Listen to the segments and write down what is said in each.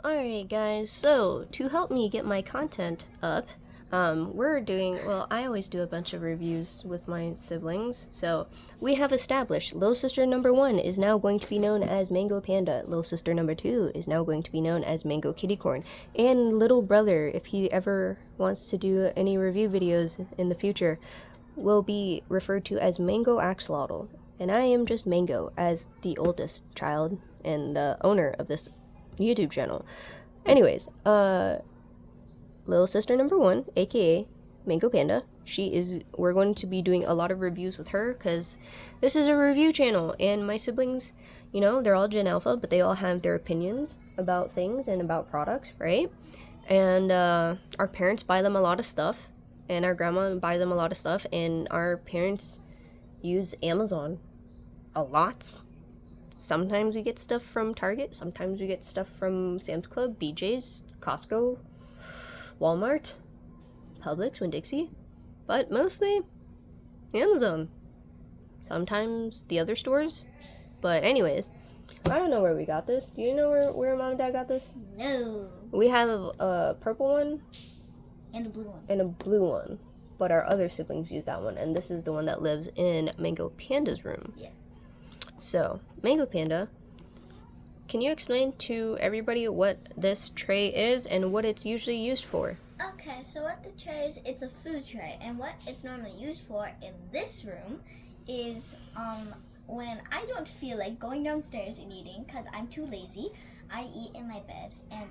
Alright guys, so to help me get my content up, I always do a bunch of reviews with my siblings, so we have established little sister number 1 is now going to be known as Mango Panda, little sister number 2 is now going to be known as Mango Kitty Corn, and little brother, if he ever wants to do any review videos in the future, will be referred to as Mango Axolotl, and I am just Mango as the oldest child and the owner of this YouTube channel. Anyways, little sister number 1, aka Mango Panda, we're going to be doing a lot of reviews with her because this is a review channel, and my siblings, they're all Gen Alpha, but they all have their opinions about things and about products, right? And our parents buy them a lot of stuff, and our grandma buys them a lot of stuff, and our parents use Amazon a lot. Sometimes we get stuff from Target, sometimes we get stuff from Sam's Club, BJ's, Costco, Walmart, Publix, Winn-Dixie, but mostly Amazon. Sometimes the other stores. But anyways, I don't know where we got this. Do you know where Mom and Dad got this? No. We have a purple one. And a blue one. And a blue one. But our other siblings use that one, and this is the one that lives in Mango Panda's room. Yeah. So, Mango Panda, can you explain to everybody what this tray is and what it's usually used for? Okay, so what the tray is, it's a food tray, and what it's normally used for in this room is when I don't feel like going downstairs and eating because I'm too lazy, I eat in my bed, and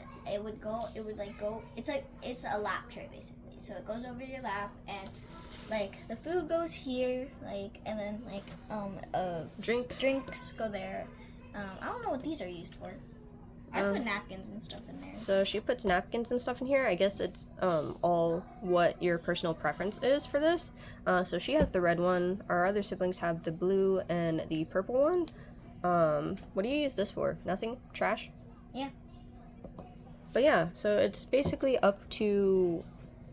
it's a lap tray basically. So it goes over your lap, and the food goes here, and then drinks go there. I don't know what these are used for. I put napkins and stuff in there. So she puts napkins and stuff in here. I guess it's all what your personal preference is for this. So she has the red one. Our other siblings have the blue and the purple one. What do you use this for? Nothing? Trash? Yeah. But yeah, so it's basically up to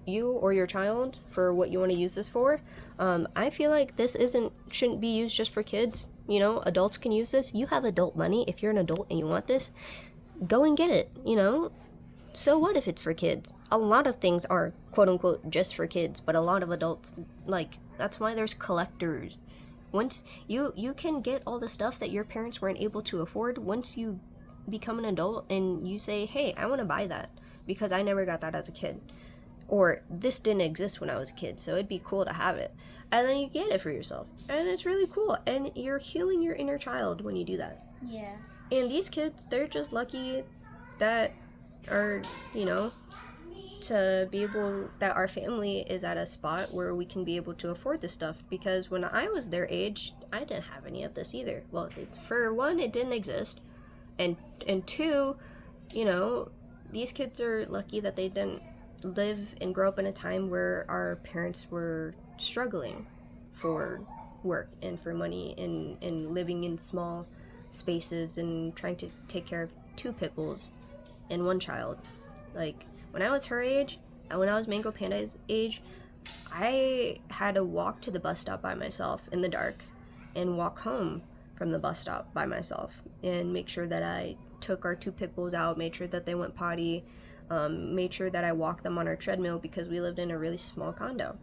you or your child for what you want to use this for. I feel like this shouldn't be used just for kids. Adults can use this. You have adult money. If you're an adult and you want this, go and get it. So what if it's for kids? A lot of things are quote unquote just for kids, but a lot of adults, that's why there's collectors. Once you can get all the stuff that your parents weren't able to afford once you become an adult and you say, hey, I want to buy that because I never got that as a kid, or this didn't exist when I was a kid, so it'd be cool to have it, and then you get it for yourself, and it's really cool, and you're healing your inner child when you do that. Yeah. And these kids, they're just lucky that are, to be able, that our family is at a spot where we can be able to afford this stuff, because when I was their age, I didn't have any of this either. Well, for one, it didn't exist, and two, these kids are lucky that they didn't live and grow up in a time where our parents were struggling for work and for money and living in small spaces and trying to take care of 2 pit bulls and 1 child. When I was her age and when I was Mango Panda's age, I had to walk to the bus stop by myself in the dark and walk home from the bus stop by myself and make sure that I took our 2 pit bulls out, made sure that they went potty, made sure that I walked them on our treadmill because we lived in a really small condo.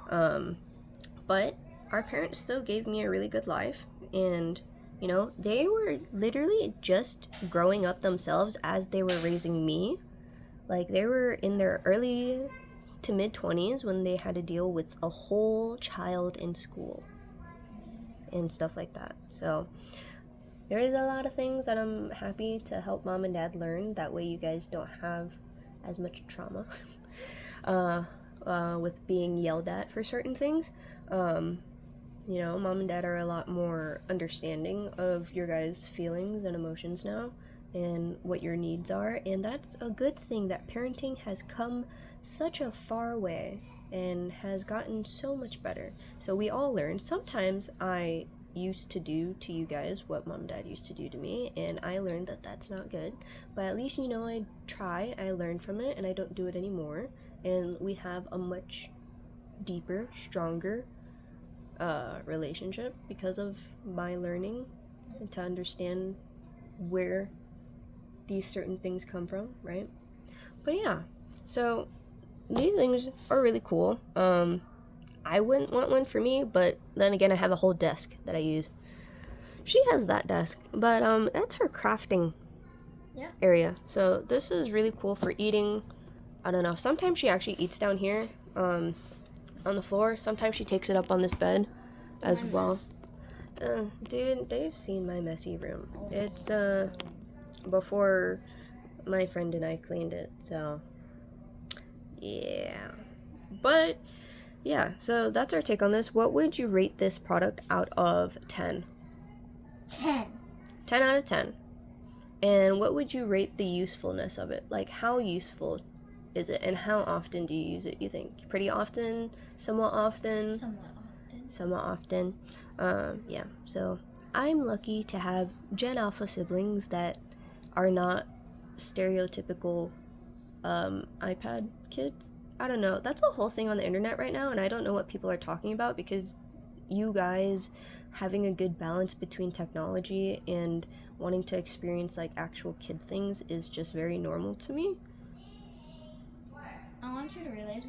But our parents still gave me a really good life, and they were literally just growing up themselves as they were raising me. They were in their early to mid-20s when they had to deal with a whole child in school and stuff like that. So there is a lot of things that I'm happy to help Mom and Dad learn. That way you guys don't have as much trauma with being yelled at for certain things. Mom and Dad are a lot more understanding of your guys' feelings and emotions now and what your needs are, and that's a good thing, that parenting has come such a far way and has gotten so much better. So we all learn. Sometimes I used to do to you guys what Mom and Dad used to do to me, and I learned that that's not good, but at least I try, I learn from it, and I don't do it anymore, and we have a much deeper, stronger relationship because of my learning to understand where these certain things come from, right? But yeah, so these things are really cool. I wouldn't want one for me, but then again, I have a whole desk that I use. She has that desk, but that's her crafting area. So this is really cool for eating. I don't know. Sometimes she actually eats down here, on the floor. Sometimes she takes it up on this bed, as well. Dude, they've seen my messy room. It's before my friend and I cleaned it, so yeah. But yeah, so that's our take on this. What would you rate this product out of 10? 10. 10 out of 10. And what would you rate the usefulness of it? Like, how useful is it, and how often do you use it, you think? Pretty often? Somewhat often? Somewhat often. Yeah, so I'm lucky to have Gen Alpha siblings that are not stereotypical iPad kids. I don't know. That's a whole thing on the internet right now, and I don't know what people are talking about, because you guys having a good balance between technology and wanting to experience like actual kid things is just very normal to me. I want you to realize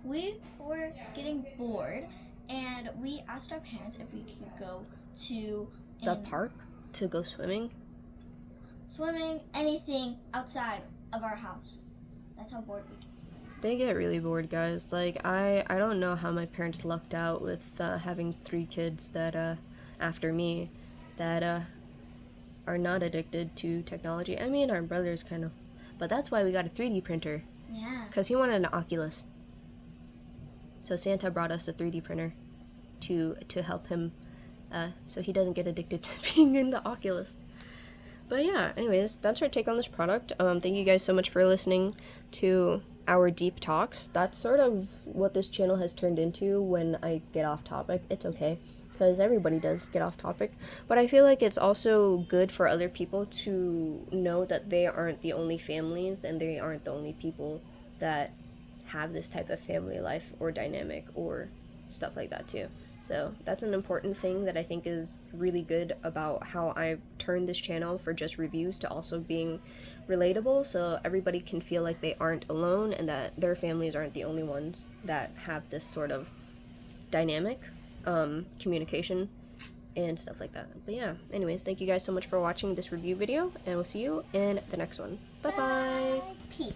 we were getting bored, and we asked our parents if we could go to the park to go swimming, anything outside of our house. That's how bored we get. They get really bored, guys. Like, I don't know how my parents lucked out with having 3 kids that after me that are not addicted to technology. I mean, our brother's kind of, but that's why we got a 3D printer. Yeah. Because he wanted an Oculus. So Santa brought us a 3D printer to help him, so he doesn't get addicted to being in the Oculus. But yeah, anyways, that's our take on this product. Thank you guys so much for listening to our deep talks. That's sort of what this channel has turned into when I get off topic. It's okay, because everybody does get off topic. But I feel like it's also good for other people to know that they aren't the only families, and they aren't the only people that have this type of family life or dynamic or stuff like that too. So that's an important thing that I think is really good about how I've turned this channel for just reviews to also being relatable, so everybody can feel like they aren't alone and that their families aren't the only ones that have this sort of dynamic communication and stuff like that. But yeah, anyways, thank you guys so much for watching this review video, and we'll see you in the next one. Bye bye. Peace.